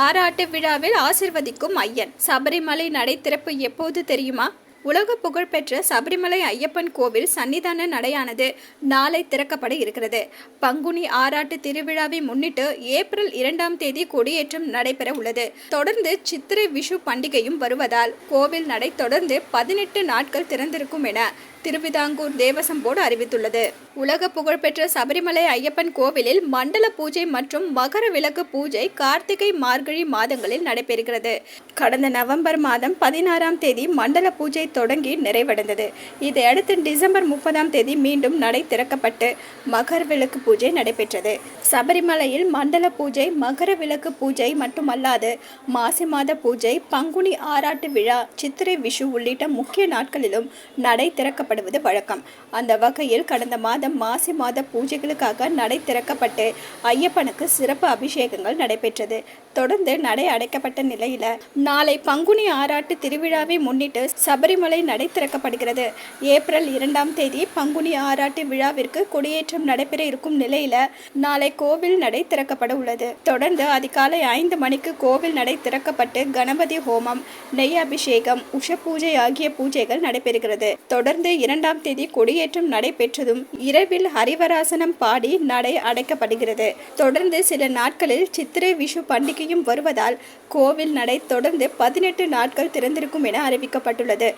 ஆராட்டு விழாவில் ஆசிர்வதிக்கும் ஐயன். சபரிமலை நடை திறப்பு எப்போது தெரியுமா? உலக புகழ்பெற்ற சபரிமலை ஐயப்பன் கோவில் சன்னிதான நடையானது நாளை திறக்கப்பட இருக்கிறது. பங்குனி ஆராட்டு திருவிழாவை முன்னிட்டு ஏப்ரல் 2ஆம் தேதி கொடியேற்றம் நடைபெற உள்ளது. தொடர்ந்து சித்திரை விஷு பண்டிகையும் வருவதால் கோவில் நடை தொடர்ந்து 18 நாட்கள் திறந்திருக்கும் என திருவிதாங்கூர் தேவசம் போர்டு அறிவித்துள்ளது. உலக புகழ்பெற்ற சபரிமலை ஐயப்பன் கோவிலில் மண்டல பூஜை மற்றும் மகர விளக்கு பூஜை கார்த்திகை மார்கழி மாதங்களில் நடைபெறுகிறது. கடந்த நவம்பர் மாதம் 16ஆம் தேதி மண்டல பூஜை தொடங்கி நிறைவடைந்தது. இதையடுத்து டிசம்பர் 30ஆம் தேதி மீண்டும் நடை திறக்கப்பட்டு மகர விளக்கு பூஜை நடைபெற்றது. சபரிமலையில் மண்டல பூஜை, மகர விளக்கு பூஜை மட்டுமல்லாது மாசி மாத பூஜை, பங்குனி ஆராட்டு விழா, சித்திரை விஷு உள்ளிட்ட முக்கிய நாட்களிலும் நடை திறக்கப்படுவது வழக்கம். அந்த வகையில் கடந்த மாதம் மாசி மாத பூஜைகளுக்காக நடை திறக்கப்பட்டு ஐயப்பனுக்கு சிறப்பு அபிஷேகங்கள் நடைபெற்றது. தொடர்ந்து நடை அடைக்கப்பட்ட நிலையில நாளை பங்குனி ஆராட்டு திருவிழாவை முன்னிட்டு சபரிமலை நடை திறக்கப்படுகிறது. ஏப்ரல் 2ஆம் தேதி பங்குனி ஆராட்டு விழாவிற்கு கொடியேற்றம் நடைபெற இருக்கும் நிலையில நாளை கோவில் நடை திறக்கப்பட உள்ளது. தொடர்ந்து அதிகாலை 5 மணிக்கு கோவில் நடை திறக்கப்பட்டு கணபதி ஹோமம், நெய் அபிஷேகம், உஷ பூஜை ஆகிய பூஜைகள் நடைபெறுகிறது. தொடர்ந்து 2ஆம் தேதி கொடியேற்றம் நடைபெற்றதும் இரவில் ஹரிவராசனம் பாடி நடை அடைக்கப்படுகிறது. தொடர்ந்து சில நாட்களில் சித்திரை விஷு பண்டிகையும் வருவதால் கோவில் நடை தொடர்ந்து 18 நாட்கள் திறந்திருக்கும் என அறிவிக்கப்பட்டுள்ளது.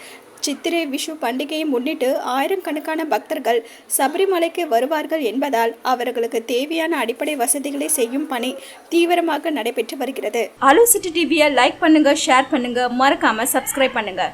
சித்திரை விஷு பண்டிகையை முன்னிட்டு ஆயிரக்கணக்கான பக்தர்கள் சபரிமலைக்கு வருவார்கள் என்பதால் அவர்களுக்கு தேவையான அடிப்படை வசதிகளை செய்யும் பணி தீவிரமாக நடைபெற்று வருகிறது. அலோ சிட்டி டிவியை லைக் பண்ணுங்க, ஷேர் பண்ணுங்க, மறக்காம சப்ஸ்கிரைப் பண்ணுங்க.